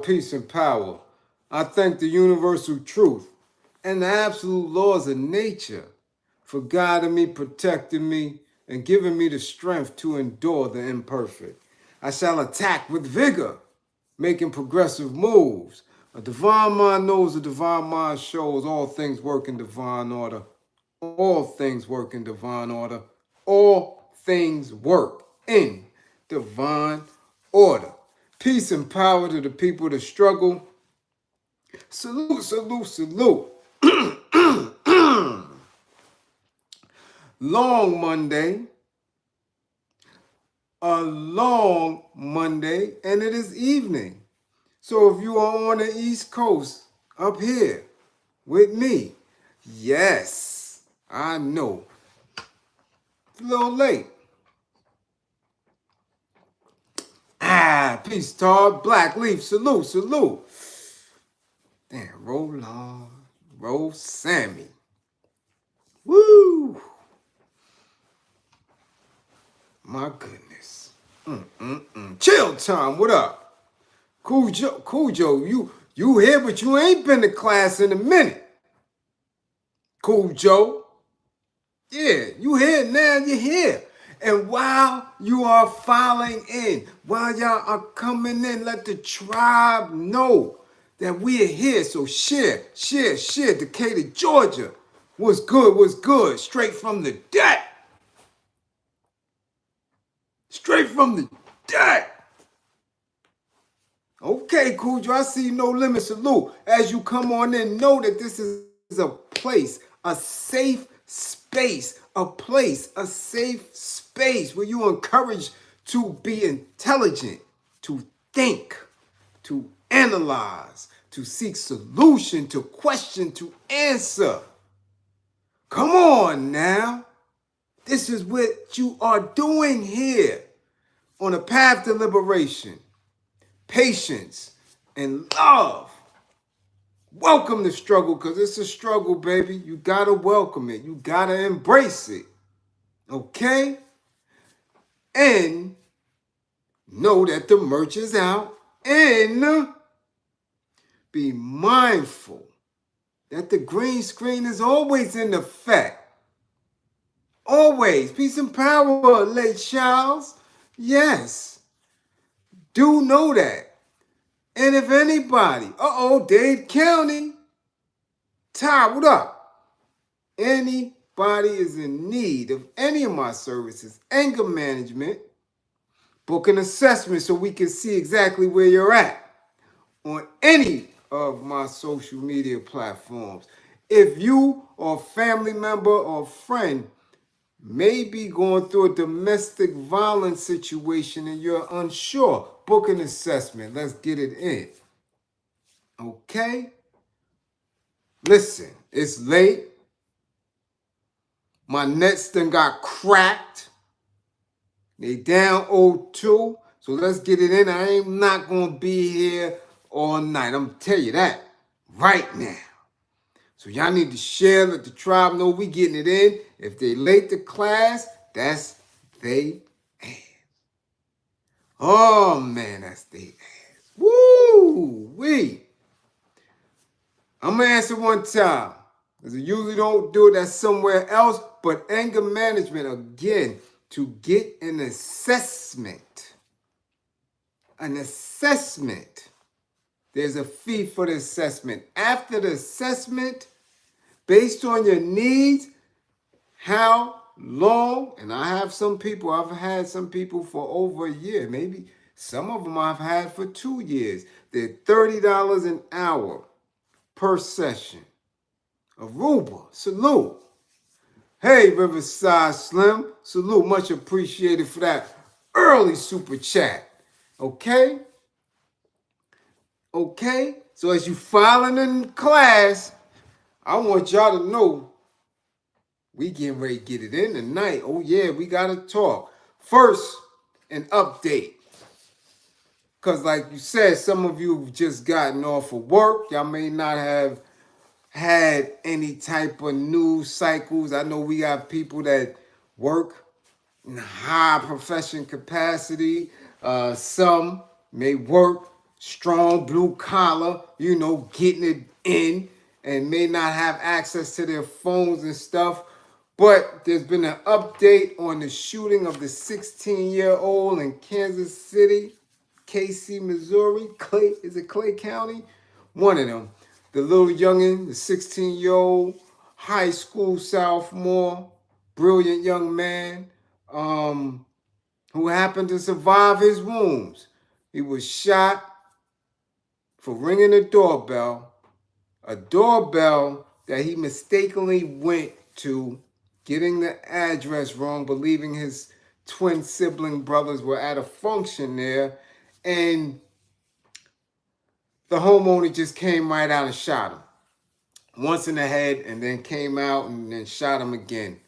peace, and power. I thank the universal truth and the absolute laws of nature for guiding me, protecting me, and giving me the strength to endure the imperfect. I shall attack with vigor, making progressive moves. A divine mind knows, a divine mind shows. All things work in divine order. All things work in divine order. All things work in divine order. Peace and power to the people that struggle. Salute, salute, salute. Long Monday. A long Monday, and it is evening. So if you are on the East Coast, up here with me, yes, I know. It's a little late. Peace, Todd. Black Leaf, salute, salute. Damn, roll on, roll Sammy. Woo! My goodness. Chill time, what up? Cujo, you here, but you ain't been to class in a minute. Cujo. Yeah, you here now, you're here. And while you are filing in, while y'all are coming in, let the tribe know that we are here. So share, Decatur, Georgia. What's good? Straight from the deck. Straight from the deck. Okay, Cujo, I see No Limit salute. As you come on in, know that this is a place, a safe space, a safe space where you are encouraged to be intelligent, to think, to analyze, to seek solution, to question, to answer. Come on now. This is what you are doing here on a path to liberation, patience, and love. Welcome the struggle, because it's a struggle, baby. You gotta welcome it. You gotta embrace it. Okay? And know that the merch is out. And be mindful that the green screen is always in effect. Always. Peace and power, late Charles. Yes. Do know that. And if anybody, Dade County, Ty, what up? Anybody is in need of any of my services, anger management, book an assessment so we can see exactly where you're at on any of my social media platforms. If you or a family member or friend may be going through a domestic violence situation and you're unsure, book an assessment. Let's get it in. Okay? Listen, it's late. My Nets done got cracked. They down 0-2. So let's get it in. I ain't not going to be here all night. I'm going to tell you that right now. So y'all need to share, let the tribe know we getting it in. If they late to class, that's they ass. Oh, man, that's they ass. Woo-wee. I'm going to answer one time, because I usually don't do it. That's somewhere else. But anger management, again, to get an assessment. An assessment. There's a fee for the assessment. After the assessment, based on your needs, how long, and I've had some people for over a year, maybe some of them I've had for 2 years. They're $30 an hour per session. Aruba, salute. Hey, Riverside Slim, salute, much appreciated for that early super chat. Okay? Okay? So as you filing in class, I want y'all to know we getting ready to get it in tonight. Oh yeah, we gotta talk. First, an update. Because like you said, some of you have just gotten off of work. Y'all may not have had any type of news cycles. I know we got people that work in high profession capacity. Some may work strong blue collar, you know, getting it in, and may not have access to their phones and stuff. But there's been an update on the shooting of the 16-year-old in Kansas City, KC, Missouri. Clay, is it Clay County? One of them. The little youngin, the 16-year-old high school sophomore, brilliant young man, who happened to survive his wounds. He was shot for ringing a doorbell that he mistakenly went to, getting the address wrong, believing his twin sibling brothers were at a function there, and the homeowner just came right out and shot him. Once in the head, and then came out and then shot him again.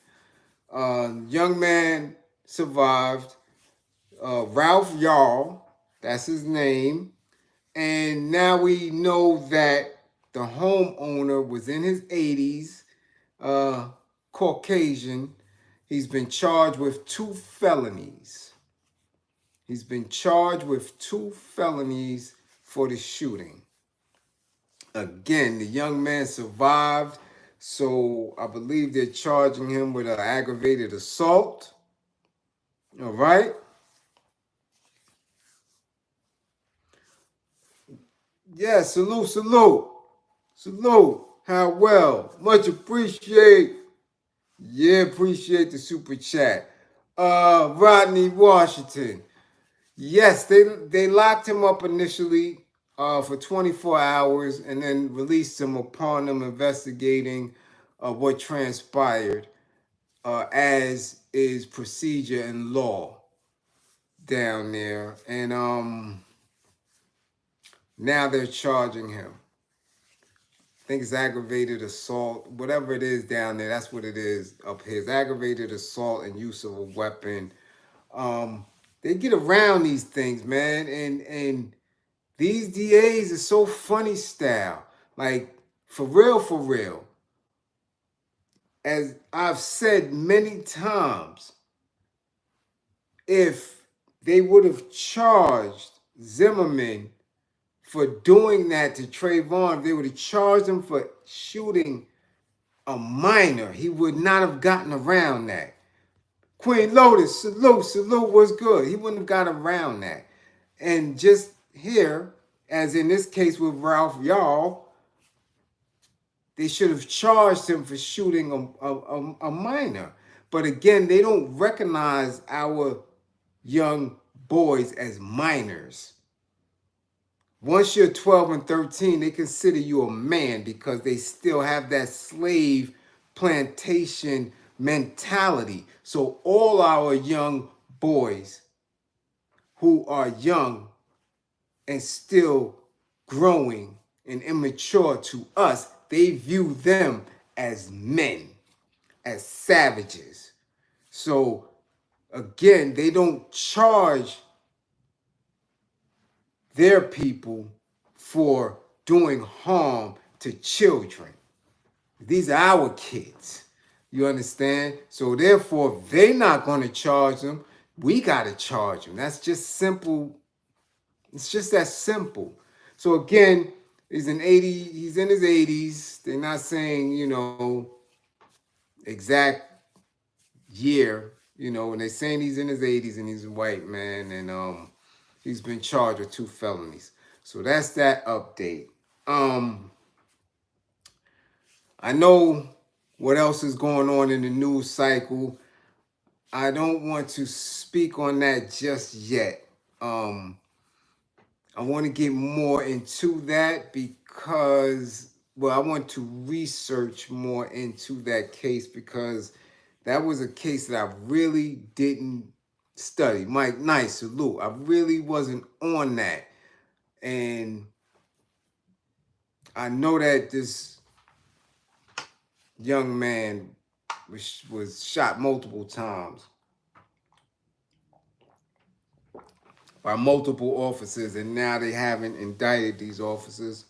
Young man survived. Ralph Yarl, that's his name. And now we know that the homeowner was in his 80s, Caucasian. He's been charged with 2 felonies. He's been charged with 2 felonies for the shooting. Again, the young man survived, so I believe they're charging him with an aggravated assault. All right. Yeah, salute, salute. Salute. How well. Much appreciate. Yeah, appreciate the super chat. Rodney Washington. Yes, they locked him up initially for 24 hours and then released him upon them investigating what transpired, as is procedure and law down there. And now they're charging him. I think it's aggravated assault, whatever it is down there. That's what it is up here. It's aggravated assault and use of a weapon. They get around these things, man, and these DAs are so funny style. Like, for real. As I've said many times, if they would have charged Zimmerman for doing that to Trayvon, if they would have charged him for shooting a minor, he would not have gotten around that. Queen Lotus, salute, what's good? He wouldn't have got around that. And just here, as in this case with Ralph Yarl, they should have charged him for shooting a minor. But again, they don't recognize our young boys as minors. Once you're 12 and 13, they consider you a man because they still have that slave plantation mentality. So all our young boys who are young and still growing and immature to us, they view them as men, as savages. So again, they don't charge their people for doing harm to children. These are our kids. You understand? So therefore, if they're not going to charge them, we got to charge them. That's just simple. It's just that simple. So again, he's in his 80s. They're not saying, exact year, and they're saying he's in his 80s and he's a white man, and he's been charged with 2 felonies. So that's that update. I know what else is going on in the news cycle. I don't want to speak on that just yet. I want to get more into that because, I want to research more into that case because that was a case that I really didn't study. Mike, nice, salute. I really wasn't on that. And I know that this young man was shot multiple times by multiple officers, and now they haven't indicted these officers.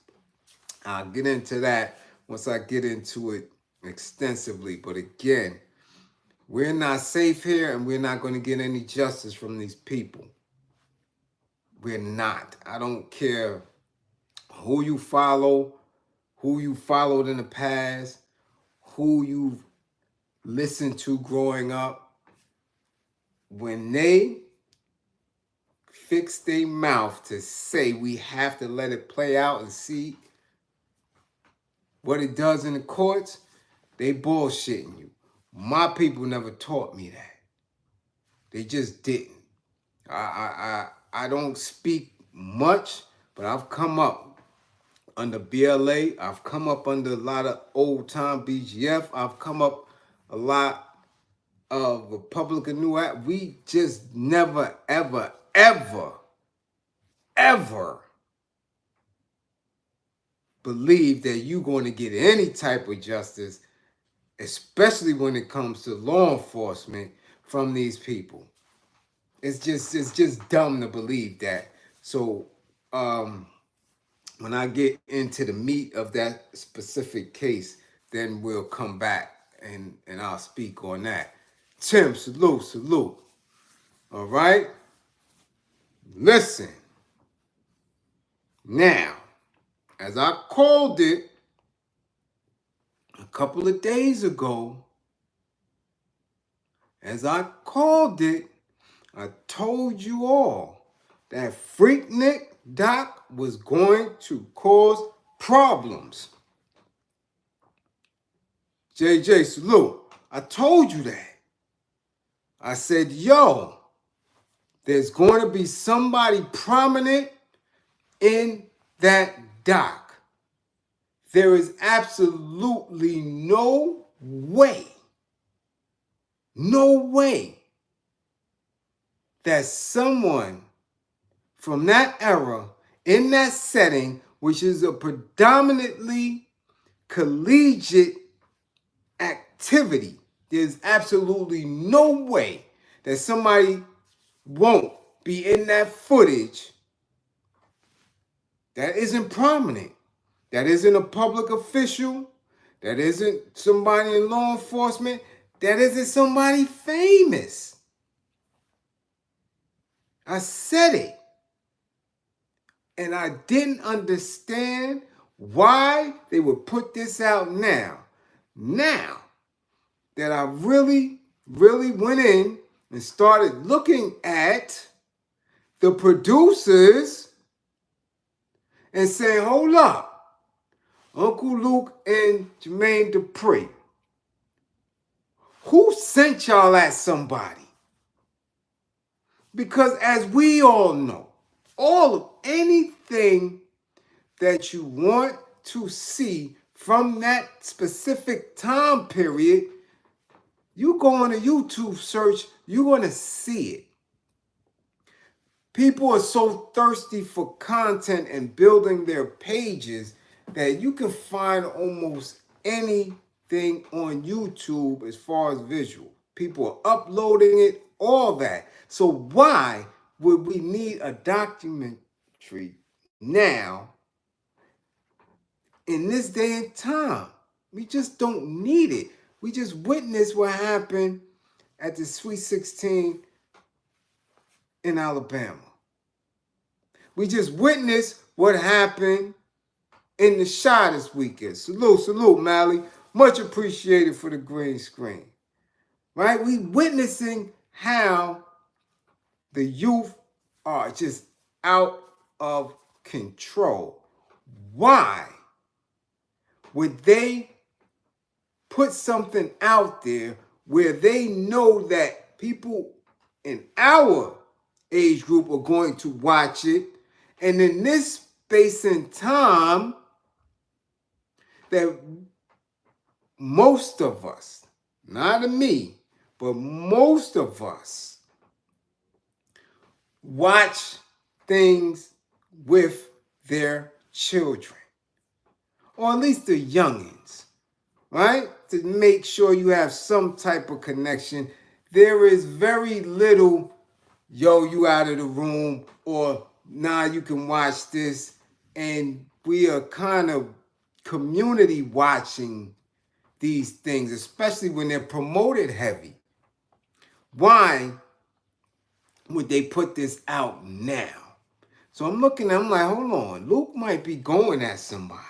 I'll get into that once I get into it extensively. But again, we're not safe here, and we're not going to get any justice from these people. We're not. I don't care who you followed in the past, who you've listened to growing up. When they fix their mouth to say we have to let it play out and see what it does in the courts, they bullshitting you. My people never taught me that. They just didn't. I don't speak much, but I've come up under BLA. I've come up under a lot of old time BGF. I've come up a lot of Republican New Act. We just never, ever, ever, ever believe that you're going to get any type of justice, especially when it comes to law enforcement, from these people. It's just dumb to believe that. So when I get into the meat of that specific case, then we'll come back and I'll speak on that. Tim, salute. All right? Listen. Now, as I called it a couple of days ago, I told you all that Freaknik Doc was going to cause problems. JJ, salute. I told you that. I said, yo, there's going to be somebody prominent in that doc. There is absolutely no way that someone from that era, in that setting, which is a predominantly collegiate activity, there's absolutely no way that somebody won't be in that footage that isn't prominent, that isn't a public official, that isn't somebody in law enforcement, that isn't somebody famous. I said it. And I didn't understand why they would put this out now. Now that I really went in and started looking at the producers and saying, hold up, Uncle Luke and Jermaine Dupri, who sent y'all at somebody? Because as we all know, all of anything that you want to see from that specific time period, you go on a YouTube search, you're going to see it. People are so thirsty for content and building their pages that you can find almost anything on YouTube as far as visual. People are uploading it, all that. So why would we need a documentary now in this day and time? We just don't need it. We just witnessed what happened at the Sweet 16 in Alabama. We just witnessed what happened in the Chi this weekend. Salute, Mally. Much appreciated for the green screen. Right? We witnessing how the youth are just out of control. Why would they put something out there where they know that people in our age group are going to watch it, and in this space and time that most of us, not me, but most of us watch things with their children, or at least the youngins, right? To make sure you have some type of connection. There is very little, yo, you out of the room, or nah, you can watch this. And we are kind of community watching these things, especially when they're promoted heavy. Why would they put this out now? So I'm looking at him like, hold on, Luke might be going at somebody.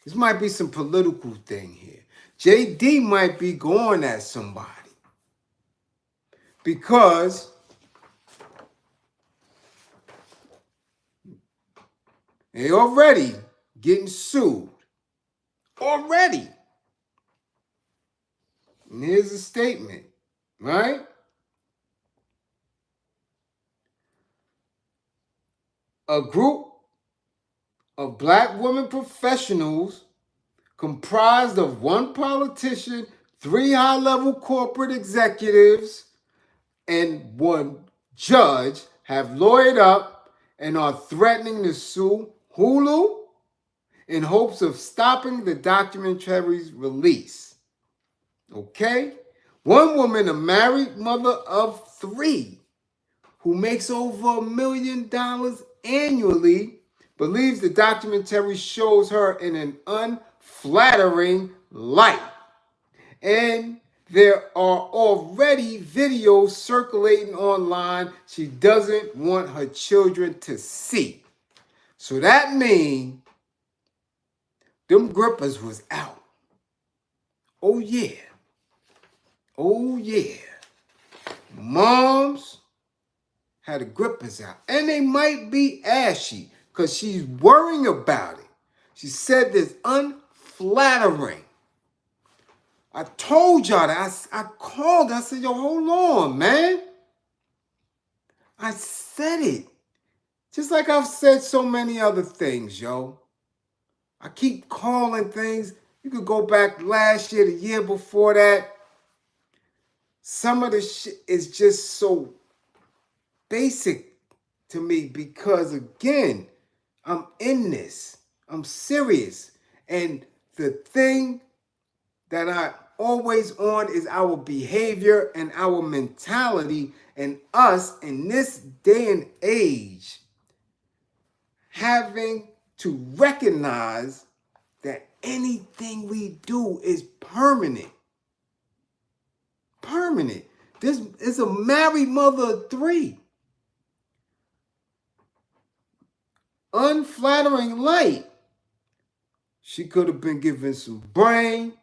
This might be some political thing here. JD might be going at somebody. Because they already getting sued. Already. And here's a statement, right? A group of black women professionals comprised of one politician, 3 high-level corporate executives, and 1 judge have lawyered up and are threatening to sue Hulu in hopes of stopping the documentary's release. Okay? One woman, a married mother of 3, who makes over $1 million annually, believes the documentary shows her in an unflattering light. And there are already videos circulating online she doesn't want her children to see. So that means them grippers was out. Oh yeah. Oh yeah. Moms had the grippers out. And they might be ashy because she's worrying about it. She said this unflattering. I told y'all that. I called. I said, yo, hold on, man. I said it. Just like I've said so many other things, yo. I keep calling things. You could go back last year, the year before that. Some of the shit is just so basic to me because, again, I'm in this. I'm serious. And the thing that I always on is our behavior and our mentality, and us in this day and age having to recognize that anything we do is permanent. Permanent. This is a married mother of 3. Unflattering light. She could have been given some brain.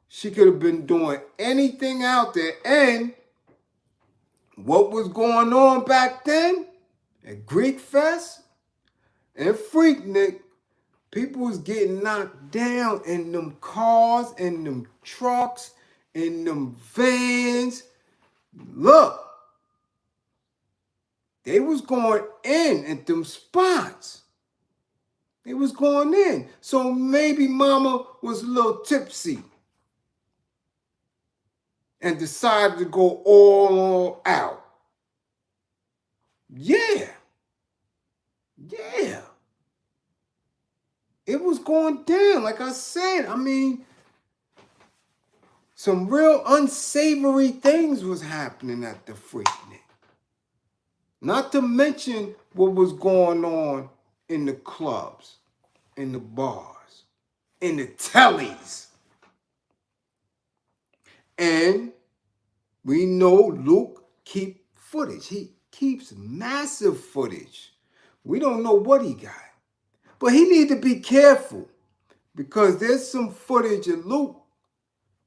She could have been doing anything out there. And what was going on back then at Greek Fest and Freaknik, people was getting knocked down in them cars, in them trucks, in them vans. Look, they was going in at them spots. They was going in. So maybe mama was a little tipsy and decided to go all out. Yeah. Yeah. It was going down, like I said. I mean, some real unsavory things was happening at the Freaknik. Not to mention what was going on in the clubs, in the bars, in the tellies. And we know Luke keeps footage. He keeps massive footage. We don't know what he got. But he need to be careful because there's some footage of Luke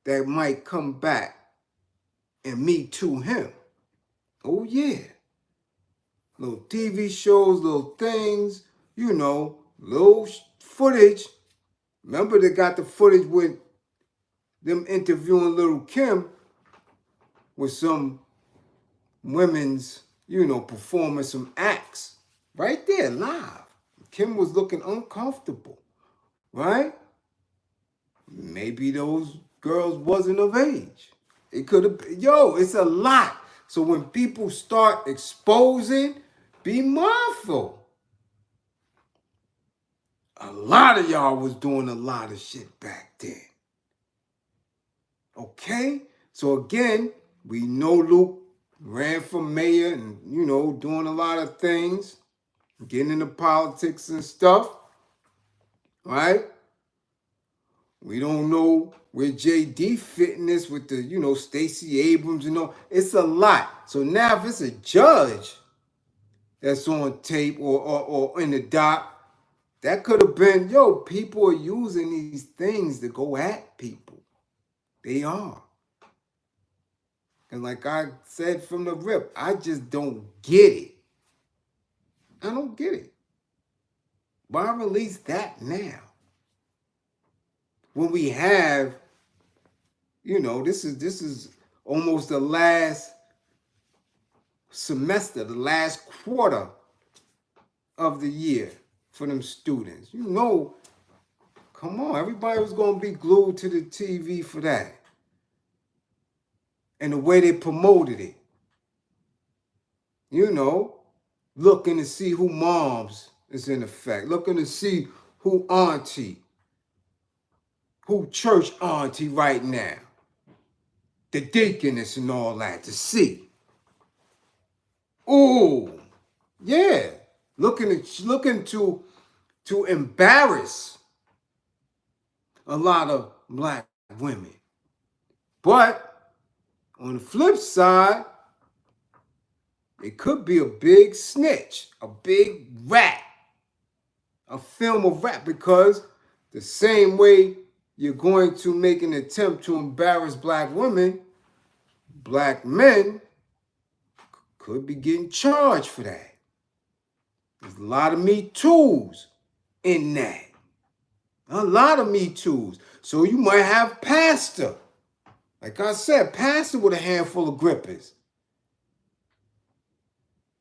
that might come back and me too him. Oh yeah. Little TV shows, little things, you know, little footage. Remember they got the footage with them interviewing Lil Kim with some women's, you know, performing some acts. Right there, live. Kim was looking uncomfortable, right? Maybe those girls wasn't of age. It could have been, yo, it's a lot. So when people start exposing, be mindful. A lot of y'all was doing a lot of shit back then. Okay? So again, we know Luke ran for mayor and, you know, doing a lot of things, getting into politics and stuff, right? We don't know where JD fit in this with the, you know, Stacey Abrams and all. It's a lot. So now if it's a judge that's on tape or in the doc. That could have been, yo, people are using these things to go at people. They are. And like I said from the rip, I just don't get it. I don't get it. Why release that now? When we have, this is almost the last semester, the last quarter of the year for them students. Come on, everybody was gonna be glued to the TV for that. And the way they promoted it. Looking to see who moms is in effect, looking to see who auntie, who church auntie right now, the deaconess and all that, to see. Ooh, yeah, looking to embarrass a lot of black women. But on the flip side, it could be a big snitch, a big rat, a film of rat, because the same way you're going to make an attempt to embarrass black women, black men could be getting charged for that. There's a lot of Me Too's in that. A lot of Me Too's. So you might have Pastor. Like I said, Pastor with a handful of grippers.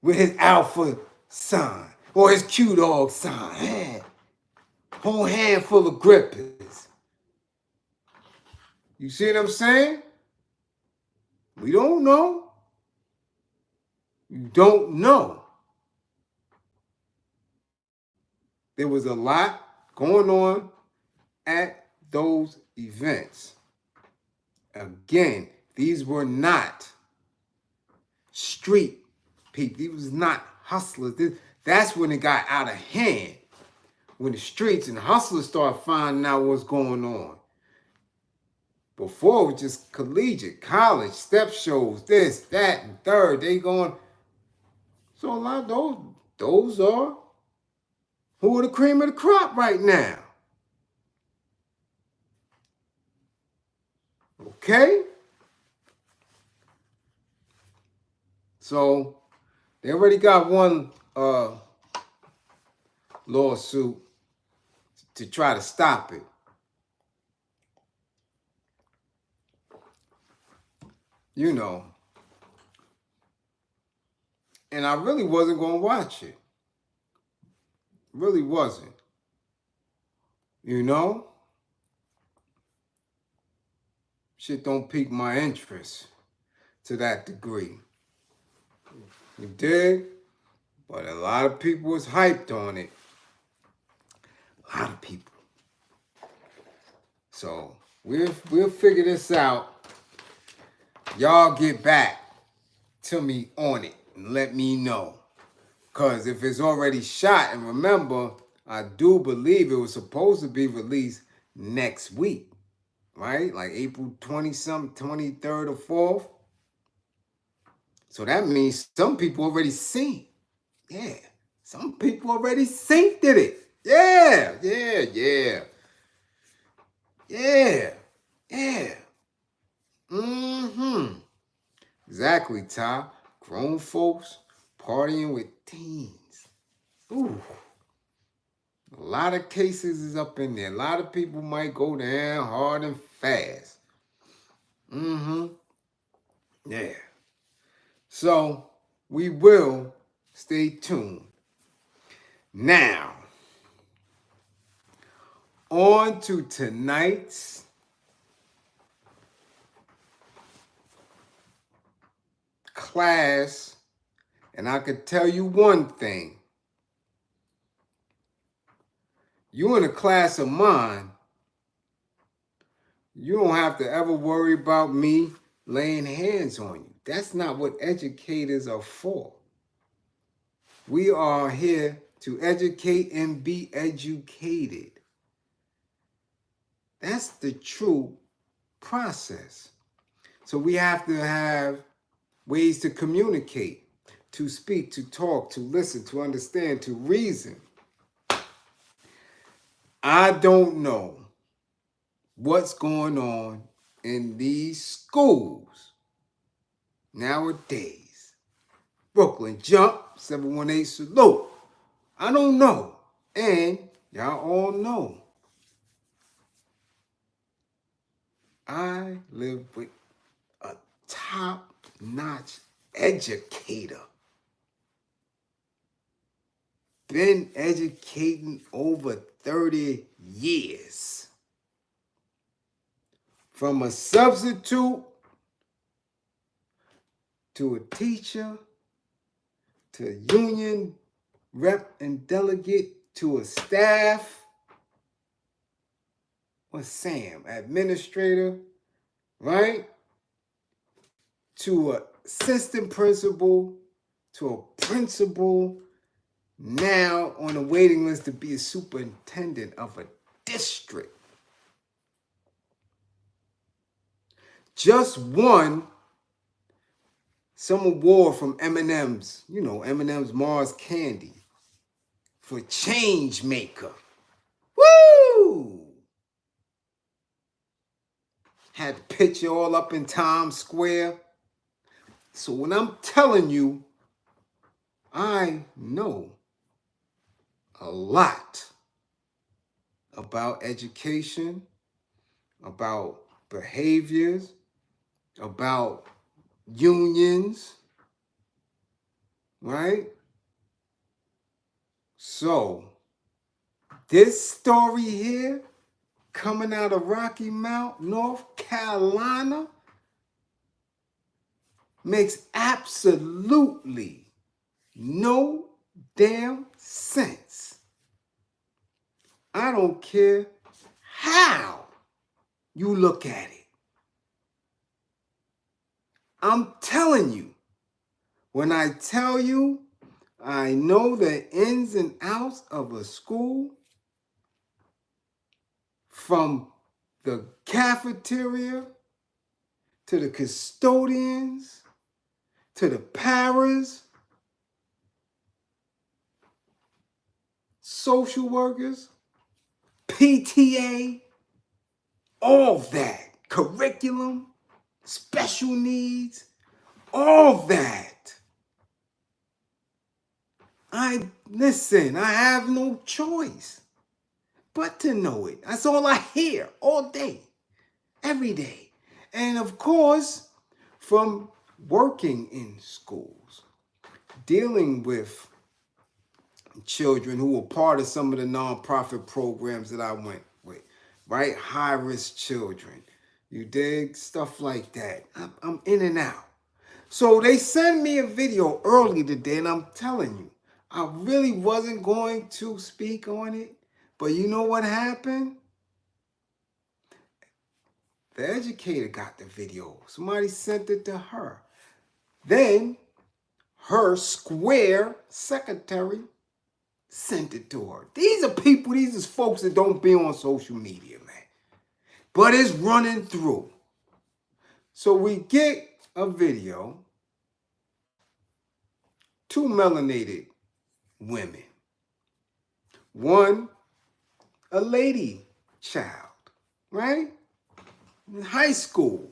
With his alpha sign. Or his Q-Dog sign. Whole handful of grippers. You see what I'm saying? We don't know. You don't know. There was a lot going on at those events. Again, these were not street people. These was not hustlers. That's when it got out of hand. When the streets and hustlers started finding out what's going on. Before it was just collegiate, college, step shows, this, that, and third. They going. So a lot of those are who are the cream of the crop right now. Okay? So they already got one lawsuit to try to stop it. And I really wasn't going to watch it. Really wasn't. Shit don't pique my interest to that degree. You dig? But a lot of people was hyped on it. A lot of people. So we'll figure this out. Y'all get back to me on it and let me know. Because if it's already shot, and remember, I do believe it was supposed to be released next week, right? Like April 20-something, 23rd or 4th. So that means some people already seen. Yeah. Some people already synced it. Yeah. Exactly, Ty. Grown folks partying with teens. Ooh. A lot of cases is up in there. A lot of people might go down hard and fast. Yeah. So we will stay tuned. Now, on to tonight's class, and I could tell you one thing. You in a class of mine, you don't have to ever worry about me laying hands on you. That's not what educators are for. We are here to educate and be educated. That's the true process. So we have to have ways to communicate, to speak, to talk, to listen, to understand, to reason. I don't know what's going on in these schools nowadays. Brooklyn Jump, 718 Salute. I don't know. And y'all all know I live with a top-notch educator. Been educating over 30 years. From a substitute to a teacher to a union rep and delegate to a staff. What's Sam? Administrator, right? To an assistant principal, to a principal, now on the waiting list to be a superintendent of a district. Just won some award from M&M's, you know, M&M's Mars Candy for Change Maker. Woo! Had the picture all up in Times Square. So when I'm telling you, I know a lot about education, about behaviors, about unions, right? So this story here, coming out of Rocky Mount, North Carolina, makes absolutely no damn sense. I don't care how you look at it. I'm telling you, when I tell you I know the ins and outs of a school, from the cafeteria to the custodians to the paras, social workers, PTA, all that, curriculum, special needs, all that. I have no choice but to know it. That's all I hear all day, every day. And of course, from working in schools, dealing with children who were part of some of the nonprofit programs that I went with, right? High-risk children. You dig? Stuff like that. I'm in and out. So they sent me a video early today, and I'm telling you, I really wasn't going to speak on it. But you know what happened? The educator got the video. Somebody sent it to her. Then her square secretary sent it to her. These are people, these is folks that don't be on social media, man. But it's running through. So we get a video, two melanated women. One, a lady child, right? In high school.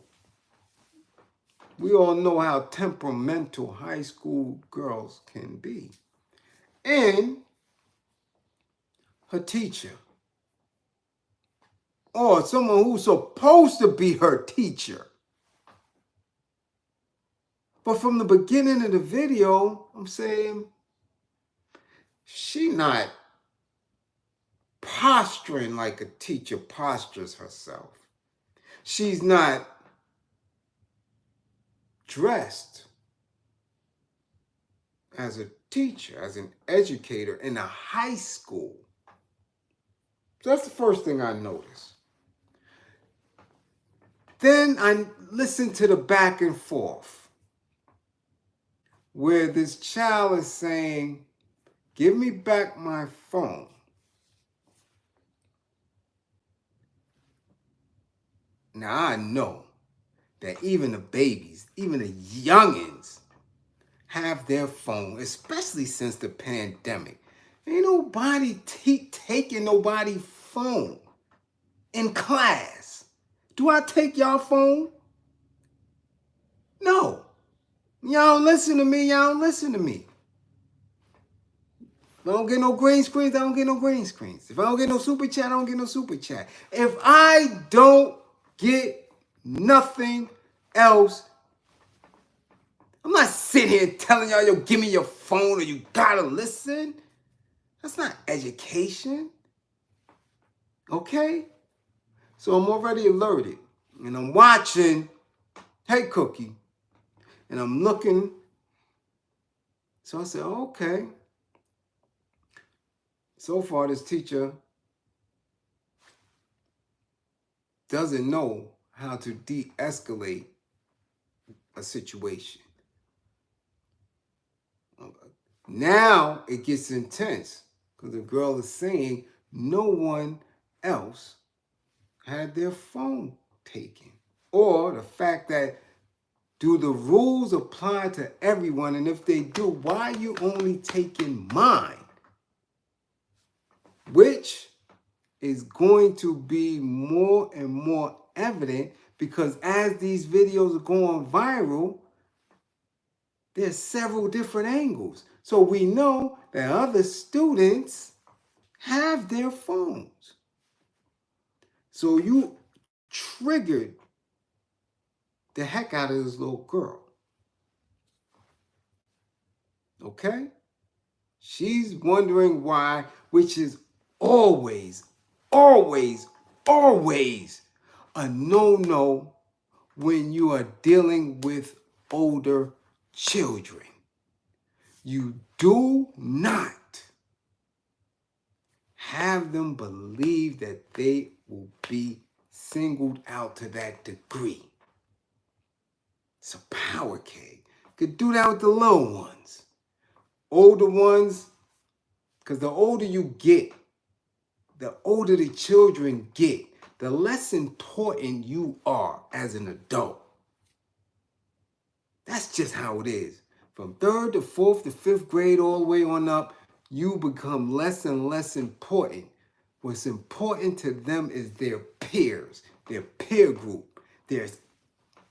We all know how temperamental high school girls can be. And her teacher. Or someone who's supposed to be her teacher. But from the beginning of the video, I'm saying, she not posturing like a teacher postures herself. She's not dressed as a teacher, as an educator in a high school. So that's the first thing I noticed. Then I listened to the back and forth where this child is saying, "Give me back my phone." Now I know that even the babies, even the youngins, have their phone, especially since the pandemic. Ain't nobody taking nobody's phone in class. Do I take y'all phone? No. Y'all don't listen to me. Y'all don't listen to me. If I don't get no green screens, I don't get no green screens. If I don't get no super chat, I don't get no super chat. If I don't get nothing else, I'm not sitting here telling y'all, yo, give me your phone or you gotta listen. That's not education. Okay? So I'm already alerted. And I'm watching, hey, Cookie. And I'm looking. So I said, okay. So far, this teacher doesn't know how to de-escalate a situation. Now it gets intense because the girl is saying no one else had their phone taken. Or the fact that, do the rules apply to everyone? And if they do, why are you only taking mine? Which is going to be more and more evident because as these videos are going viral, there's several different angles. So we know that other students have their phones. So you triggered the heck out of this little girl. Okay? She's wondering why, which is always, always, always a no-no when you are dealing with older children. You do not have them believe that they will be singled out to that degree. It's a power keg. Could do that with the little ones. Older ones, because the older you get, the older the children get, the less important you are as an adult. That's just how it is. From 3rd to 4th to 5th grade all the way on up, you become less and less important. What's important to them is their peers, their peer group, there's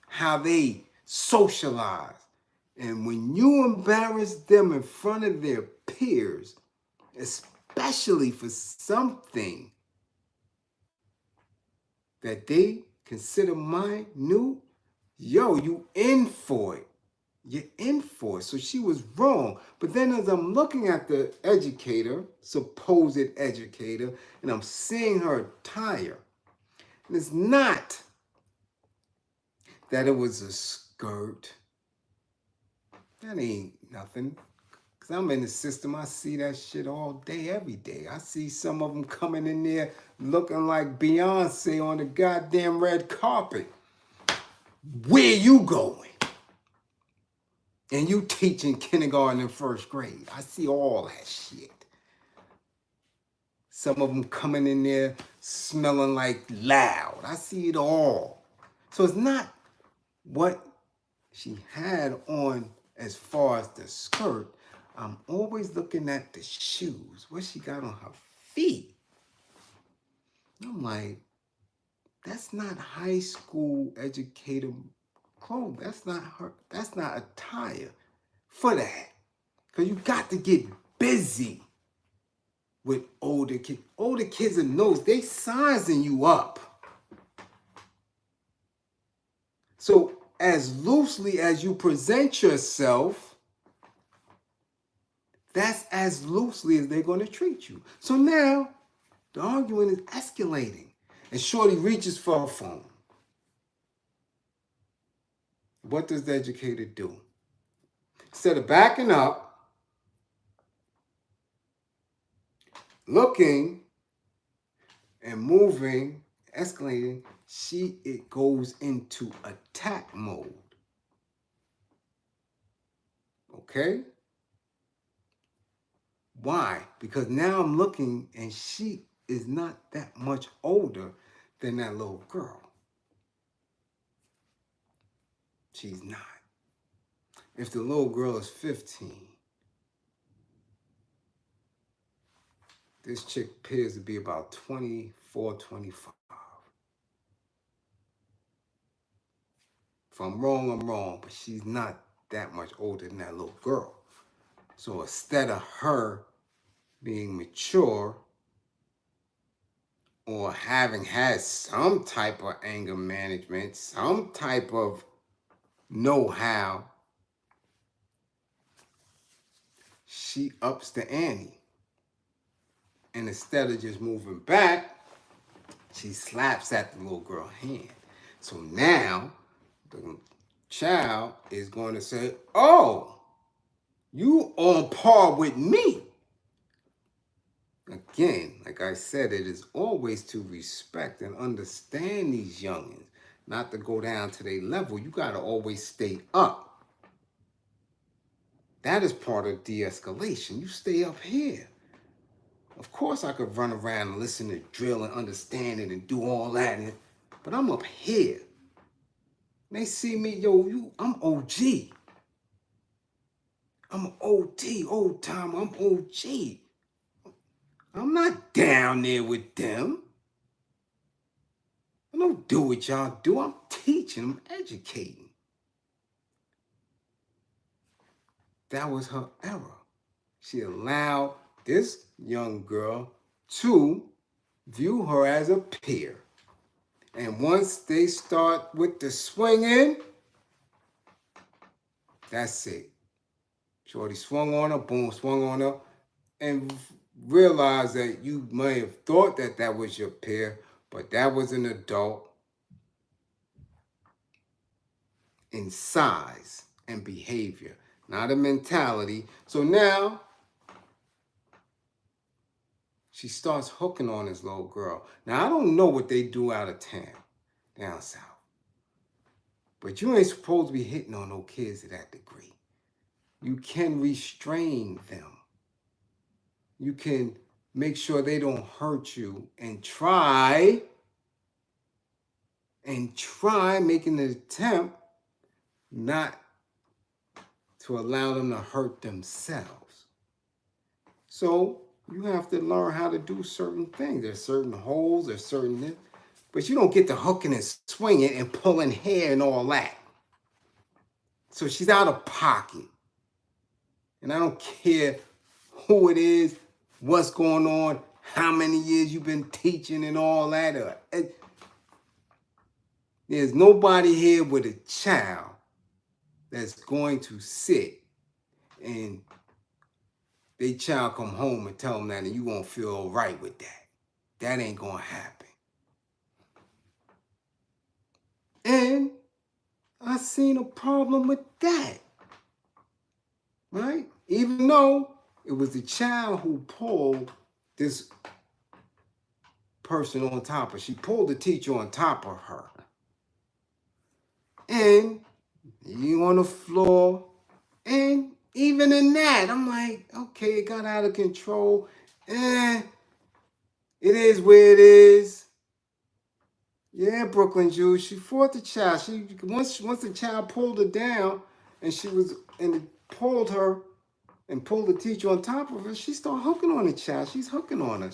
how they socialize. And when you embarrass them in front of their peers, especially for something that they consider minute, yo, you in for it. You're in for it. So she was wrong. But then as I'm looking at the educator, supposed educator, and I'm seeing her attire, and it's not that it was a skirt. That ain't nothing. Because I'm in the system. I see that shit all day, every day. I see some of them coming in there looking like Beyonce on the goddamn red carpet. Where you going? And you teaching kindergarten and 1st grade. I see all that shit. Some of them coming in there smelling like loud. I see it all. So it's not what she had on as far as the skirt. I'm always looking at the shoes. What she got on her feet. I'm like, that's not high school educator clothes. That's not her. That's not attire for that. Because you got to get busy with older kids. Older kids are nose. They sizing you up. So as loosely as you present yourself, that's as loosely as they're going to treat you. So now the argument is escalating. And Shorty reaches for her phone. What does the educator do? Instead of backing up, looking and moving, escalating, it goes into attack mode. Okay? Why? Because now I'm looking and she is not that much older than that little girl. She's not. if the little girl is 15, this chick appears to be about 24, 25. If I'm wrong, but she's not that much older than that little girl. So instead of her being mature or having had some type of anger management, some type of know-how, she ups the ante. And instead of just moving back, she slaps at the little girl's hand. So now the child is going to say, oh, you on par with me. Again, like I said, it is always to respect and understand these youngins, not to go down to their level. You got to always stay up. That is part of de-escalation. You stay up here. Of course, I could run around and listen to drill and understand it and do all that, but I'm up here. They see me, yo, I'm OG. I'm OT, old time, I'm OG. I'm not down there with them. I don't do what y'all do. I'm teaching, I'm educating. That was her error. She allowed this young girl to view her as a peer. And once they start with the swinging, that's it. Shorty swung on her, boom, swung on her, and realized that you may have thought that that was your peer, but that was an adult in size and behavior, not a mentality. So now she starts hooking on this little girl. Now, I don't know what they do out of town, down south, but you ain't supposed to be hitting on no kids to that degree. You can restrain them. You can make sure they don't hurt you and try making an attempt not to allow them to hurt themselves. So you have to learn how to do certain things. There's certain holes, there's certain, but you don't get to hooking and swinging and pulling hair and all that. So she's out of pocket. And I don't care who it is, what's going on, how many years you've been teaching and all that. There's nobody here with a child that's going to sit and they child come home and tell them that and you won't feel all right with that. That ain't going to happen. And I seen a problem with that, right? Even though it was the child who pulled this person on top of her. She pulled the teacher on top of her. And you on the floor. And even in that, I'm like, okay, it got out of control. It is where it is. Yeah, Brooklyn Jew, she fought the child. Once the child pulled her down and it pulled her and pulled the teacher on top of her, she started hooking on the child. She's hooking on her.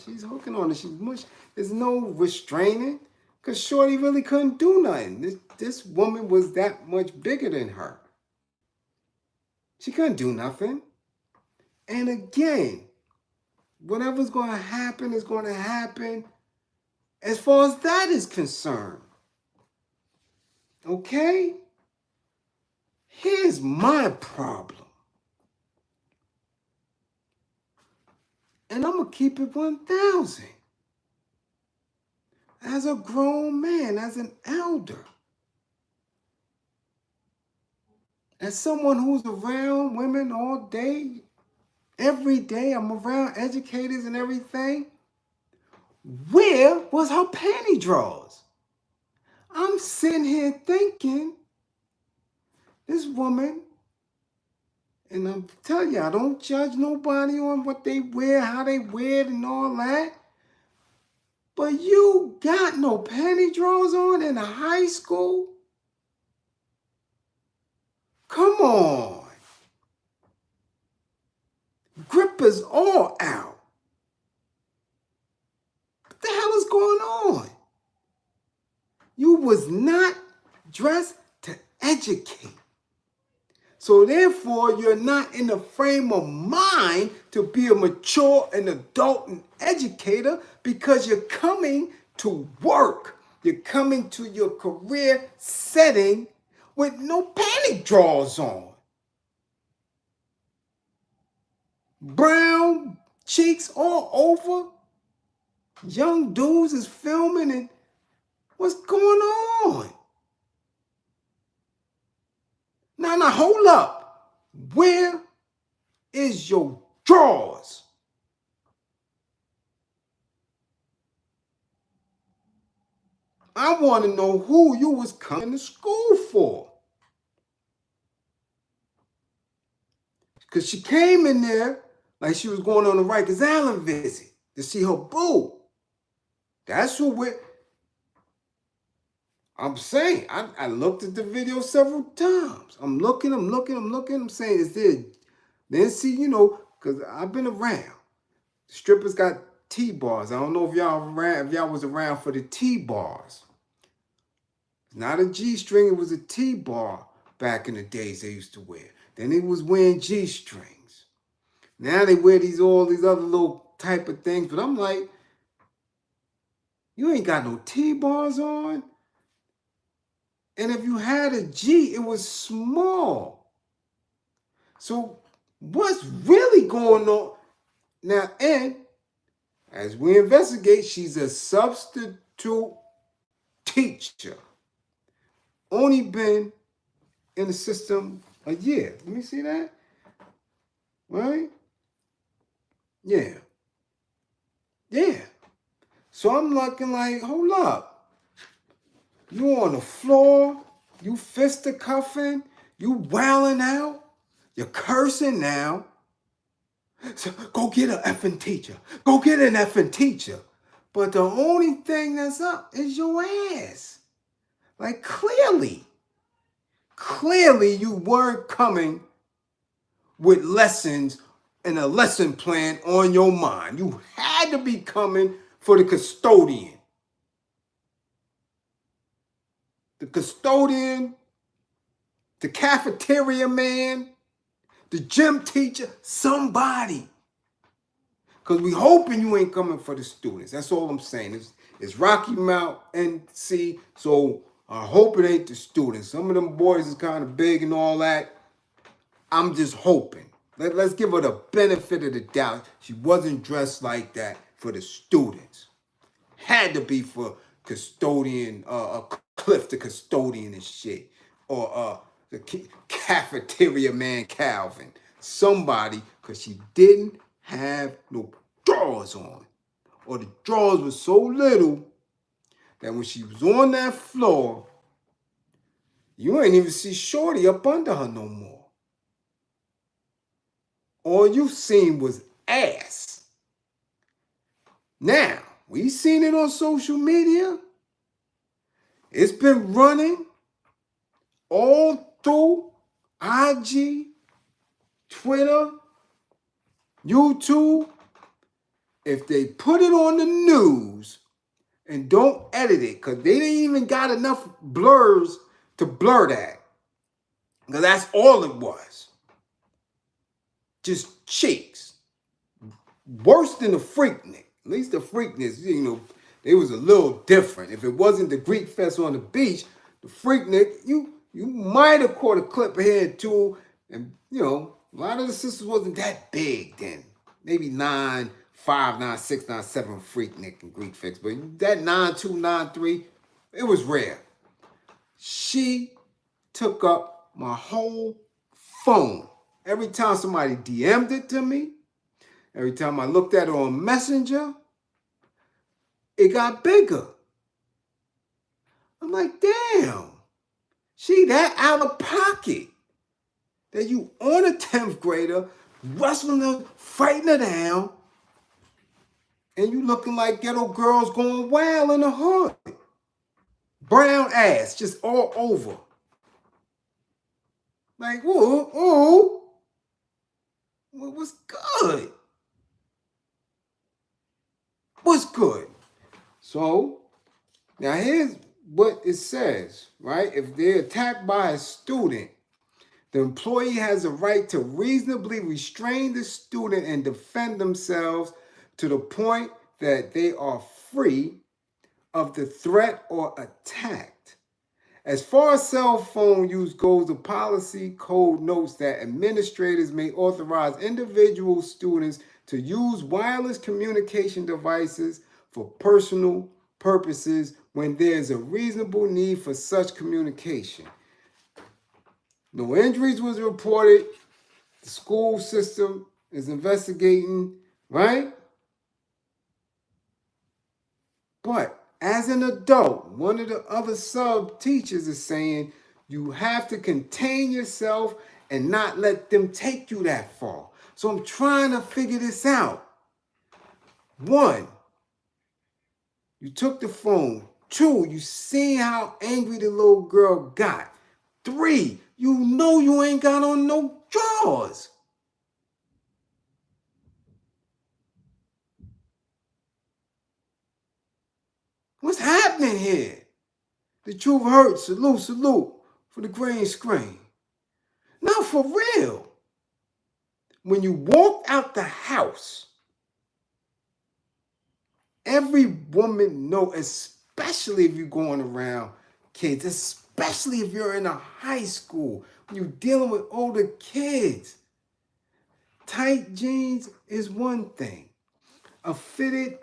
There's no restraining because Shorty really couldn't do nothing. This woman was that much bigger than her. She couldn't do nothing. And again, whatever's going to happen is going to happen as far as that is concerned. Okay? Here's my problem. And I'm going to keep it 1,000. As a grown man, as an elder, as someone who's around women all day, every day, I'm around educators and everything. Where was her panty drawers? I'm sitting here thinking, this woman, and I'm telling you, I don't judge nobody on what they wear, how they wear it, and all that. But you got no panty drawers on in a high school? Come on. grippers all out. What the hell is going on? You was not dressed to educate. So therefore, you're not in the frame of mind to be a mature and adult and educator because you're coming to work. You're coming to your career setting with no panty drawers on. Brown cheeks all over. Young dudes is filming and what's going on? Now, hold up. Where is your drawers? I want to know who you was coming to school for. Because she came in there like she was going on a Rikers Island visit to see her boo. That's who I'm saying. I looked at the video several times. I'm looking. I'm saying, is there... Then see, because I've been around. Strippers got T-bars. I don't know if y'all was around for the T-bars. It's not a G-string, it was a T-bar back in the days they used to wear. Then they was wearing G-strings. Now they wear all these other little type of things. But I'm like, you ain't got no T-bars on. And if you had a G, it was small. So what's really going on? Now, and as we investigate, she's a substitute teacher. Only been in the system a year. Let me see that. Right? Yeah. Yeah. So I'm looking like, hold up. You on the floor, you fisticuffing, you wailing out, you're cursing now. So go get an effing teacher. Go get an effing teacher. But the only thing that's up is your ass. Like clearly you weren't coming with lessons and a lesson plan on your mind. You had to be coming for the custodian. The custodian, the cafeteria man, the gym teacher, somebody. Because we hoping you ain't coming for the students. That's all I'm saying. It's Rocky Mount NC, so I hope it ain't the students. Some of them boys is kind of big and all that. I'm just hoping. Let's give her the benefit of the doubt. She wasn't dressed like that for the students. Had to be for custodian, Cliff the custodian and shit. Or the cafeteria man Calvin. Somebody, because she didn't have no drawers on. Or the drawers were so little that when she was on that floor, you ain't even see Shorty up under her no more. All you seen was ass. Now, we seen it on social media. It's been running all through IG, Twitter, YouTube. If they put it on the news and don't edit it, because they didn't even got enough blurs to blur that. Because that's all it was. Just cheeks. Worse than the Freaknik. At least the Freaknik, they was a little different. If it wasn't the Greek Fest on the beach, the Freaknik, you might have caught a clip here and two. And, a lot of the sisters wasn't that big then. Maybe 9'5", 9'6", 9'7" Freaknik and Greek Fest. But that 9'2", 9'3", it was rare. She took up my whole phone. Every time somebody DM'd it to me, every time I looked at it on Messenger, it got bigger. I'm like, damn, she that out of pocket that you on a 10th grader, wrestling her, fighting her down, and you looking like ghetto girls going wild in the hood. Brown ass, just all over. Like, ooh. What's good? What's good? So, now here's what it says, right? If they're attacked by a student, the employee has a right to reasonably restrain the student and defend themselves to the point that they are free of the threat or attack. As far as cell phone use goes, the policy code notes that administrators may authorize individual students to use wireless communication devices for personal purposes when there is a reasonable need for such communication. No injuries was reported. The school system is investigating, right? But as an adult, one of the other sub teachers is saying you have to contain yourself and not let them take you that far. So I'm trying to figure this out. 1, you took the phone. 2, you see how angry the little girl got. 3, you know you ain't got on no drawers. What's happening here? The truth hurts. Salute, salute for the green screen. Now for real. When you walk out the house, every woman knows, especially if you're going around kids, especially if you're in a high school, when you're dealing with older kids. Tight jeans is one thing. A fitted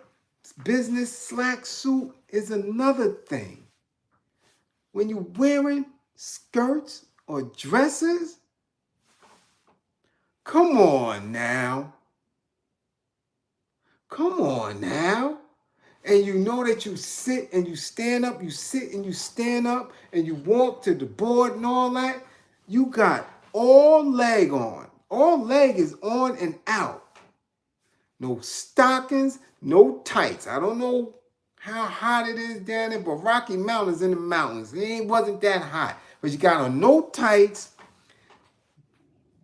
business slack suit is another thing. When you're wearing skirts or dresses, come on now. Come on now. And you know that you sit and you stand up, you sit and you stand up, and you walk to the board and all that. You got all leg on. All leg is on and out. No stockings, no tights. I don't know how hot it is down there, but Rocky Mountain's in the mountains. It wasn't that hot. But you got on no tights.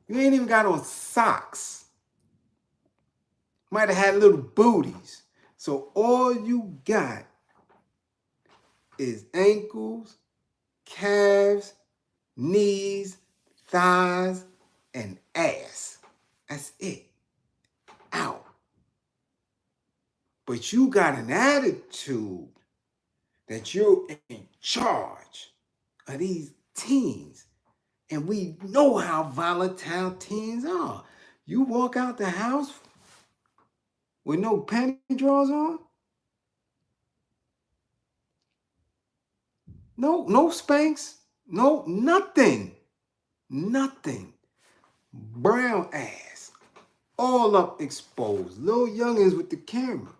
You ain't even got on socks. Might have had little booties. So all you got is ankles, calves, knees, thighs, and ass. That's it. Out. But you got an attitude that you're in charge of these teens. And we know how volatile teens are. You walk out the house with no panty drawers on? No Spanx? No, nothing. Nothing. Brown ass. All up exposed. Little youngins with the camera.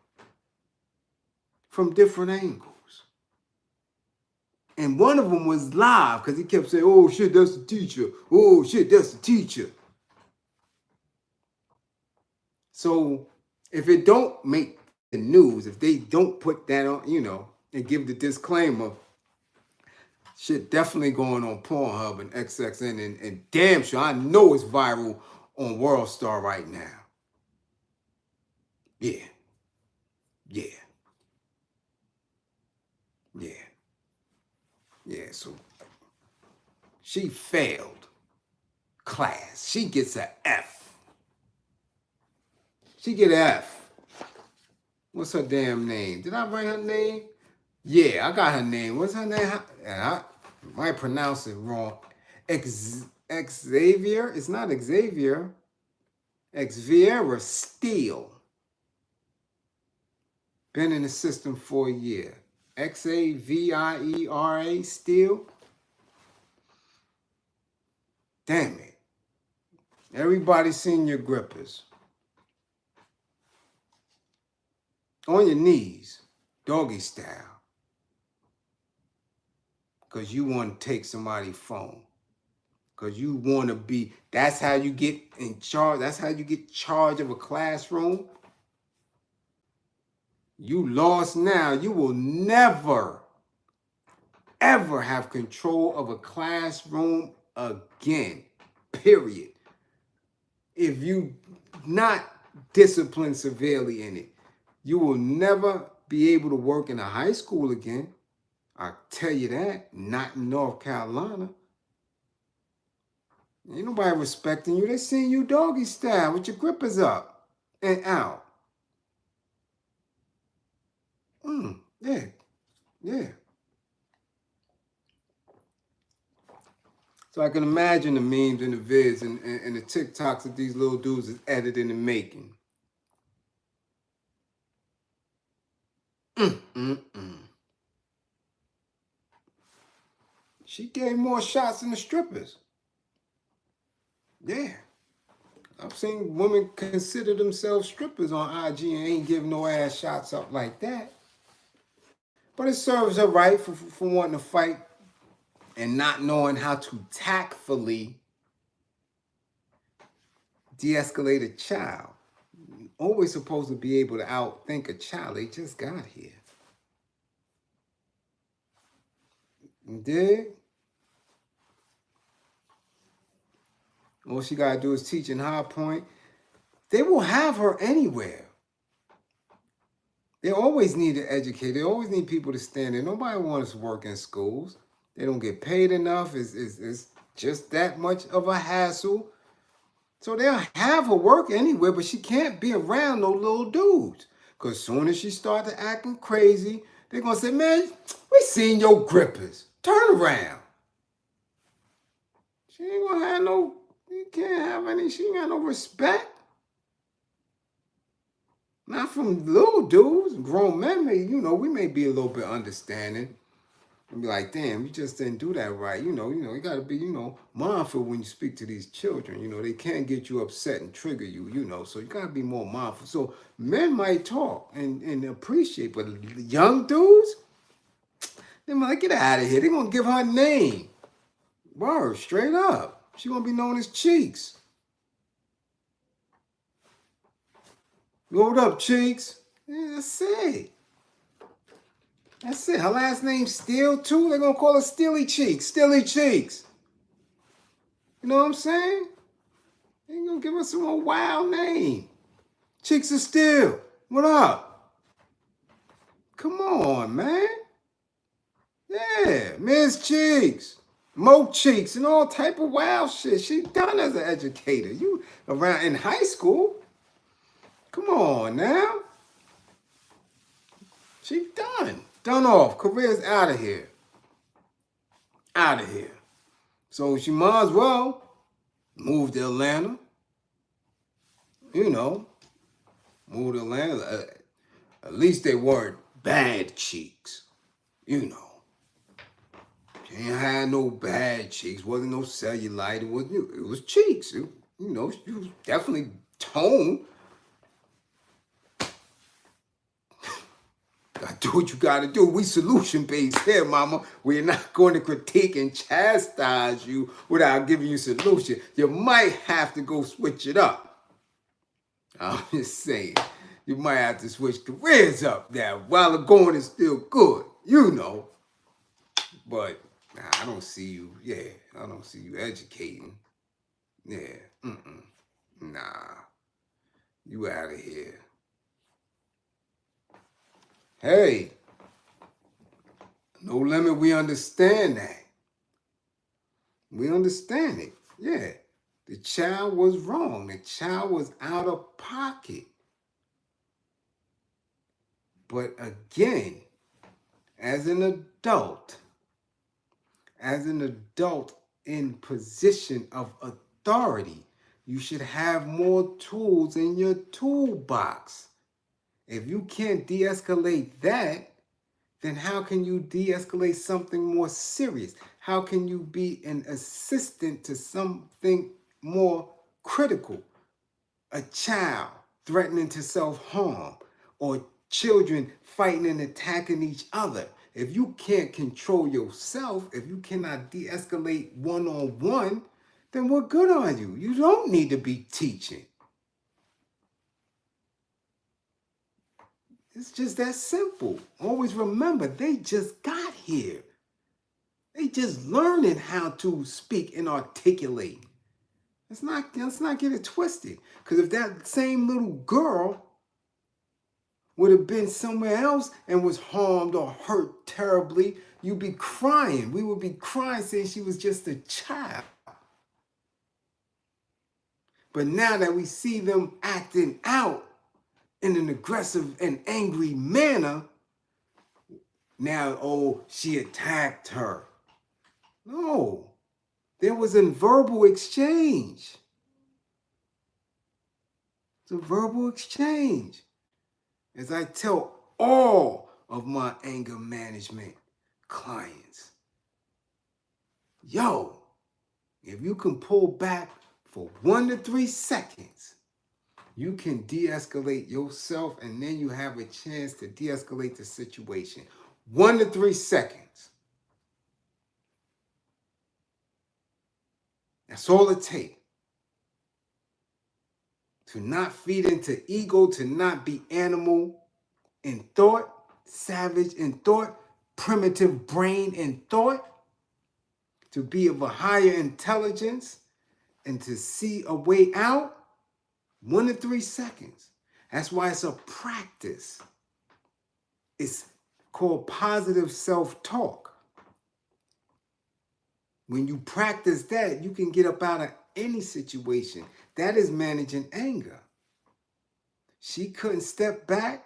From different angles. And one of them was live because he kept saying, oh shit, that's the teacher. Oh shit, that's the teacher. So if it don't make the news, if they don't put that on, and give the disclaimer, shit definitely going on Pornhub and XXN and damn sure I know it's viral on World Star right now. Yeah. Yeah, so she failed class. She gets an F. She get an F. What's her damn name? Did I write her name? Yeah, I got her name. What's her name? I might pronounce it wrong. Xavier? It's not Xavier. Xaviera Steele. Been in the system for a year. Xaviera Steele. Damn it. Everybody seen your grippers. On your knees, doggy style. Because you want to take somebody's phone. Because you want to be, that's how you get in charge. That's how you get charge of a classroom. You lost now. You will never, ever have control of a classroom again. Period. If you not disciplined severely in it, you will never be able to work in a high school again. I'll tell you that. Not in North Carolina. Ain't nobody respecting you. They seeing you doggy style with your grippers up and out. Yeah. Yeah. So I can imagine the memes and the vids and the TikToks that these little dudes is editing and making. She gave more shots than the strippers. Yeah. I've seen women consider themselves strippers on IG and ain't giving no ass shots up like that. But it serves her right for wanting to fight and not knowing how to tactfully de-escalate a child. You're always supposed to be able to outthink a child. They just got here. You dig? All she got to do is teach in High Point. They will have her anywhere. They always need to educate. They always need people to stand there. Nobody wants to work in schools. They don't get paid enough. It's just that much of a hassle. So they'll have her work anywhere, but she can't be around no little dudes. Because as soon as she starts acting crazy, they're going to say, man, we seen your grippers. Turn around. She ain't going to have no, you can't have any, she ain't got no respect. Not from little dudes. Grown men may, we may be a little bit understanding. And be like, damn, you just didn't do that right. You got to be, mindful when you speak to these children. They can't get you upset and trigger you, So you got to be more mindful. So men might talk and appreciate, but young dudes, they might get out of here. They're going to give her a name. Word, straight up. She's going to be known as Cheeks. What up, Cheeks? Yeah, that's it. That's it. Her last name's Steele, too. They're going to call her Steely Cheeks. Steely Cheeks. You know what I'm saying? They're going to give her some more wild name. Cheeks of Steel. What up? Come on, man. Yeah, Ms. Cheeks. Mo Cheeks and all type of wild shit. She done as an educator. You around in high school. Come on now. She done. Done off. Career's out of here. Out of here. So she might as well move to Atlanta. Move to Atlanta. At least they weren't bad cheeks. She ain't had no bad cheeks. Wasn't no cellulite. It was cheeks. She was definitely toned. Do what you got to do. We solution-based here, mama. We're not going to critique and chastise you without giving you solution. You might have to go switch it up. I'm just saying. You might have to switch careers up now while the going is still good. But I don't see you. Yeah, I don't see you educating. Yeah, nah. You out of here. Hey, No Limit, we understand that. We understand it. Yeah, the child was wrong. The child was out of pocket. But again, as an adult in position of authority, you should have more tools in your toolbox. If you can't de-escalate that, then how can you de-escalate something more serious? How can you be an assistant to something more critical? A child threatening to self-harm, or children fighting and attacking each other. If you can't control yourself, if you cannot de-escalate one-on-one, then what good are you? You don't need to be teaching. It's just that simple. Always remember, they just got here. They just learning how to speak and articulate. Let's not get it twisted. Because if that same little girl would have been somewhere else and was harmed or hurt terribly, you'd be crying. We would be crying saying she was just a child. But now that we see them acting out in an aggressive and angry manner, now, oh, she attacked her. No, there was a verbal exchange. It's a verbal exchange. As I tell all of my anger management clients, yo, if you can pull back for 1 to 3 seconds, you can de-escalate yourself, and then you have a chance to de-escalate the situation. 1 to 3 seconds. That's all it takes. To not feed into ego, to not be animal in thought, savage in thought, primitive brain in thought, to be of a higher intelligence, and to see a way out. 1 to 3 seconds. That's why it's a practice. It's called positive self-talk. When you practice that, you can get up out of any situation. That is managing anger. She couldn't step back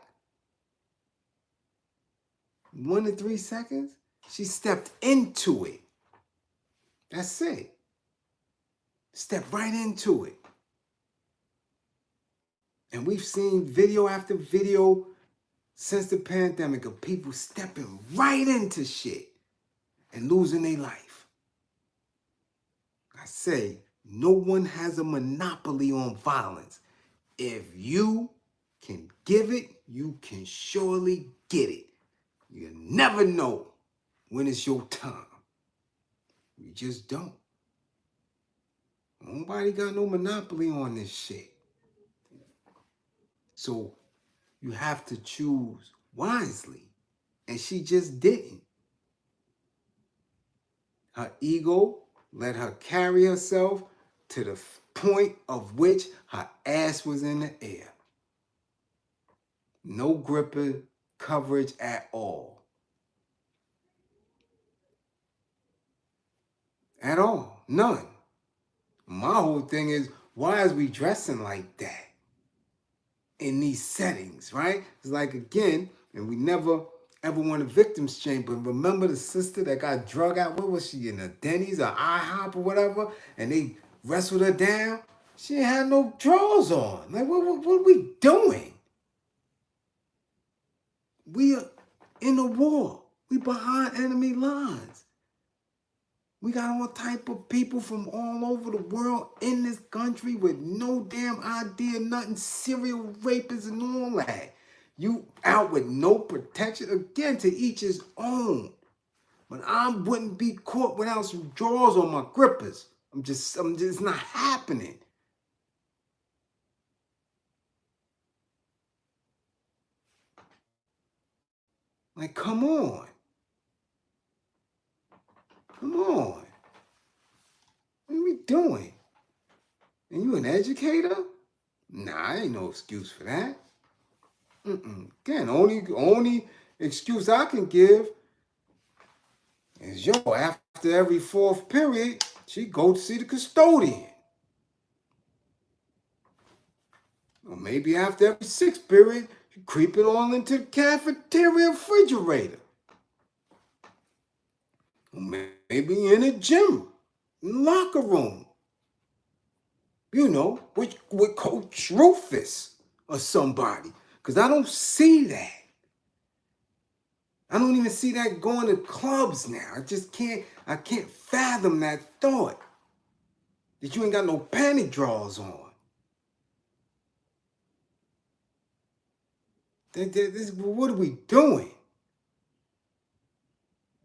1 to 3 seconds. She stepped into it. That's it. Step right into it. And we've seen video after video since the pandemic of people stepping right into shit and losing their life. I say, no one has a monopoly on violence. If you can give it, you can surely get it. You never know when it's your time. You just don't. Nobody got no monopoly on this shit. So you have to choose wisely. And she just didn't. Her ego let her carry herself to the point of which her ass was in the air. No gripper coverage at all. At all. None. My whole thing is, why is we dressing like that in these settings, right? It's like, again, and we never ever want to victims shame, but remember the sister that got drug out? What was she, in a Denny's or IHOP or whatever? And they wrestled her down? She ain't had no drawers on. Like, what are we doing? We are in a war. We behind enemy lines. We got all type of people from all over the world in this country with no damn idea, nothing, serial rapists and all that. You out with no protection. Again, to each his own. But I wouldn't be caught without some drawers on my grippers. I'm just not happening. Like, come on. Come on. What are we doing? And you an educator? Nah, ain't no excuse for that. Again, only excuse I can give is, yo, after every 4th period, she go to see the custodian. Or maybe after every 6th period, she creep it on into the cafeteria refrigerator. Or maybe in a gym, locker room. You know, with Coach Rufus or somebody. Because I don't see that. I don't even see that going to clubs now. I can't fathom that thought. That you ain't got no panty drawers on. What are we doing?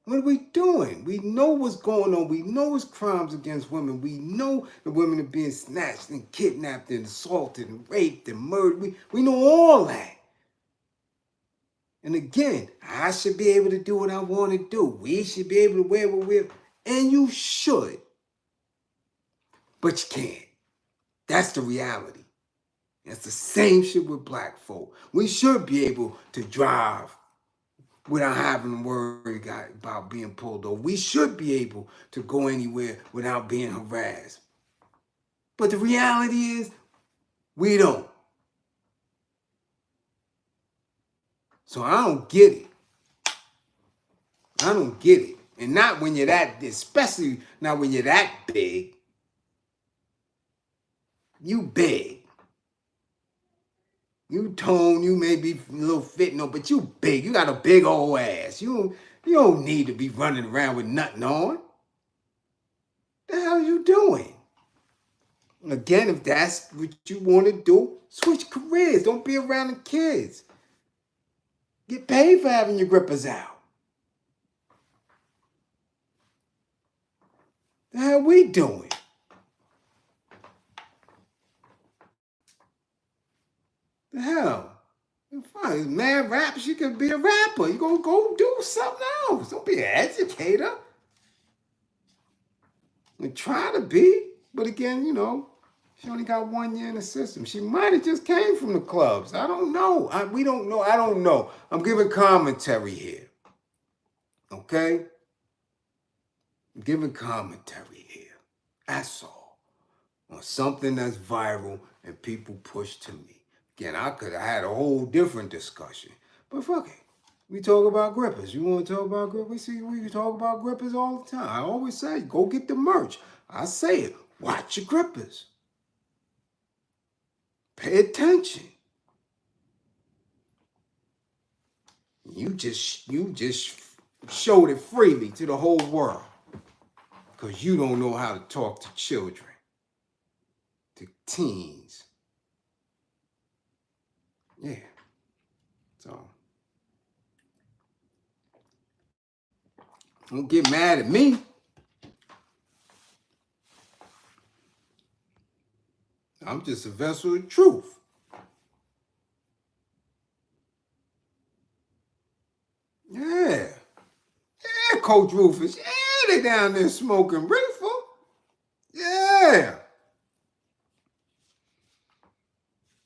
What are we doing? We know what's going on. We know it's crimes against women. We know the women are being snatched and kidnapped and assaulted and raped and murdered. We know all that. And again, I should be able to do what I want to do. We should be able to wear what we're, and you should. But you can't. That's the reality. It's the same shit with black folk. We should be able to drive without having to worry about being pulled over. We should be able to go anywhere without being harassed. But the reality is, we don't. So I don't get it. I don't get it. And not when you're that, especially not when you're that big. You big. You tone, you may be a little fit, no, but you big. You got a big old ass. You don't need to be running around with nothing on. The hell are you doing? Again, if that's what you want to do, switch careers. Don't be around the kids. Get paid for having your grippers out. The hell we doing? The hell? Fine, mad rap, she could be a rapper. You gonna go do something else. Don't be an educator. And try to be. But again, you know, she only got 1 year in the system. She might have just came from the clubs. I don't know. We don't know. I don't know. I'm giving commentary here. Okay? I'm giving commentary here. That's all. On something that's viral and people push to me. Again, I could have had a whole different discussion. But fuck it. We talk about grippers. You want to talk about grippers? See, we talk about grippers all the time. I always say, go get the merch. I say it. Watch your grippers. Pay attention. You just showed it freely to the whole world. Because you don't know how to talk to children, to teens. Yeah. So, don't get mad at me. I'm just a vessel of truth. Yeah. Yeah, Coach Rufus. Yeah, they down there smoking reefer. Yeah.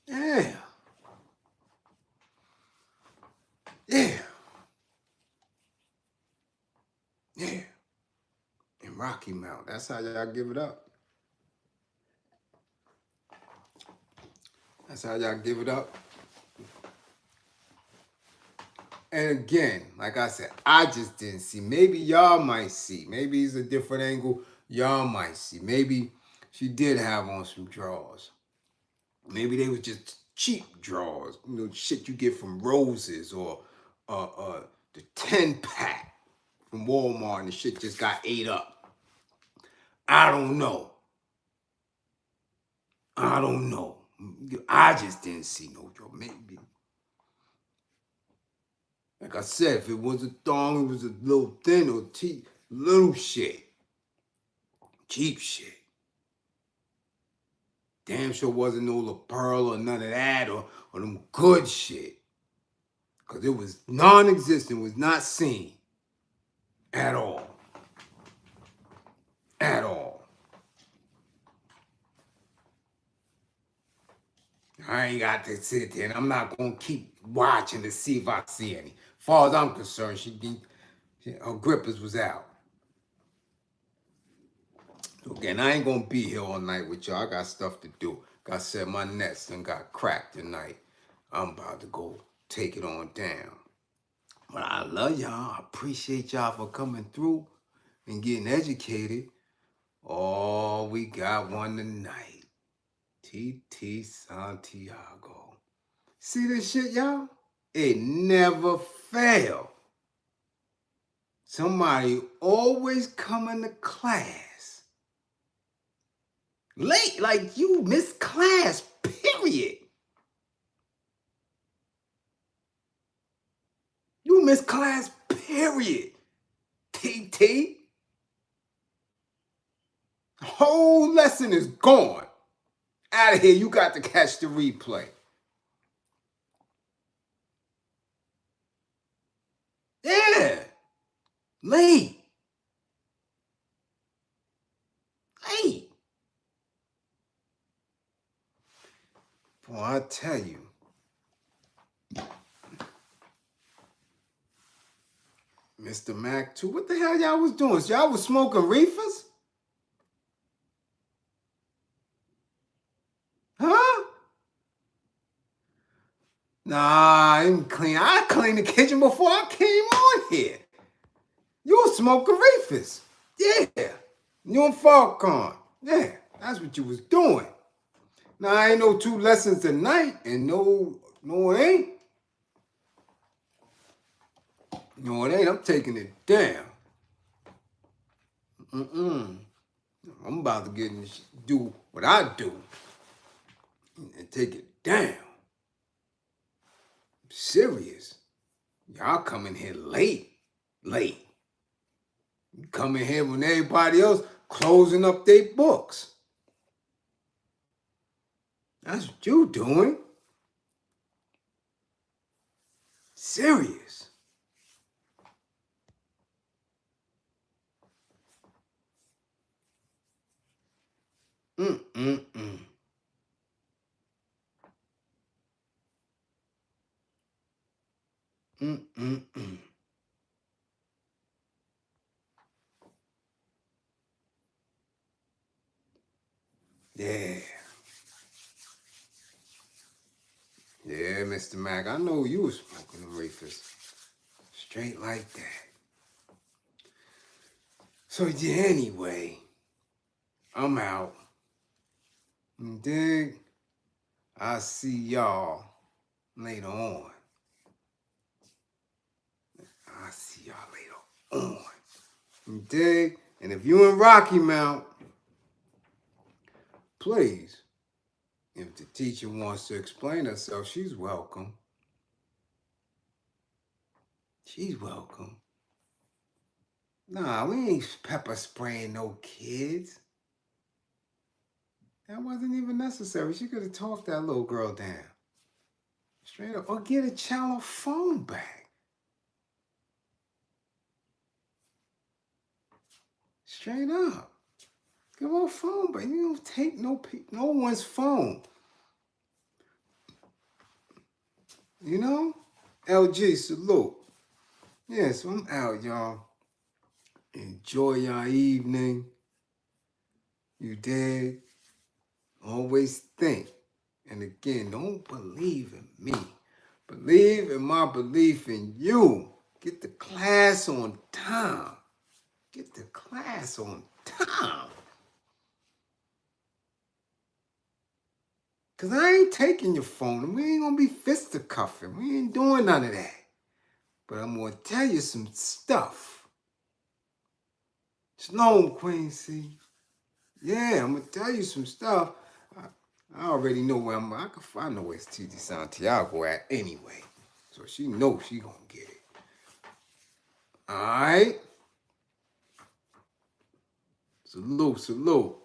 Yeah. Yeah. Yeah. In Rocky Mount. That's how y'all give it up. That's how y'all give it up. And again, like I said, I just didn't see. Maybe y'all might see. Maybe it's a different angle. Y'all might see. Maybe she did have on some drawers. Maybe they was just cheap drawers. You know, shit you get from Roses or the 10-pack from Walmart and the shit just got ate up. I don't know. I don't know. I just didn't see no drawer. Maybe. Like I said, if it was a thong, it was a little thin or little shit. Cheap shit. Damn sure wasn't no La Pearl or none of that or them good shit. Because it was non-existent, was not seen at all. At all. I ain't got to sit there and I'm not going to keep watching to see if I see any. As far as I'm concerned, her grippers was out. So again, I ain't going to be here all night with y'all. I got stuff to do. Like I said, my nets done got cracked tonight. I'm about to go take it on down. But I love y'all. I appreciate y'all for coming through and getting educated. Oh, we got one tonight. T.T. Santiago. See this shit, y'all? It never fail. Somebody always coming to class late, like you missed class, period. You missed class, period. T.T. The whole lesson is gone. Out of here, you got to catch the replay. Yeah. Late. Late. Boy, I tell you. Mr. Mac too. What the hell y'all was doing? Y'all was smoking reefers? Huh? Nah, I didn't clean. I cleaned the kitchen before I came on here. You was smoking reefers. Yeah. You and Falcon. Yeah, that's what you was doing. Now, I ain't no 2 lessons tonight, and no, it ain't. No, it ain't. I'm taking it down. I'm about to get in this, do what I do and take it down. I'm serious. Y'all come in here late. You come in here when everybody else closing up their books. That's what you doing. Serious. Yeah. Yeah, Mr. Mac, I know you was smoking them reefers. Straight like that. So yeah, anyway, I'm out. You dig? I'll see y'all later on. I'll see y'all later on. You dig? And if you in Rocky Mount, please, if the teacher wants to explain herself, she's welcome. She's welcome. Nah, we ain't pepper spraying no kids. That wasn't even necessary. She could have talked that little girl down. Straight up. Or get a child a phone back. Straight up. Give her a phone back. You don't take no one's phone. You know? LG, salute. Yeah, so I'm out, y'all. Enjoy your evening. You dig? Always think. And again, don't believe in me. Believe in my belief in you. Get the class on time. Get the class on time. Because I ain't taking your phone. And we ain't going to be fisticuffing. We ain't doing none of that. But I'm going to tell you some stuff. Shalom, Quincy. Yeah, I'm going to tell you some stuff. I already know where I know where TT Santiago at anyway. So she knows she going to get it. All right? Salute.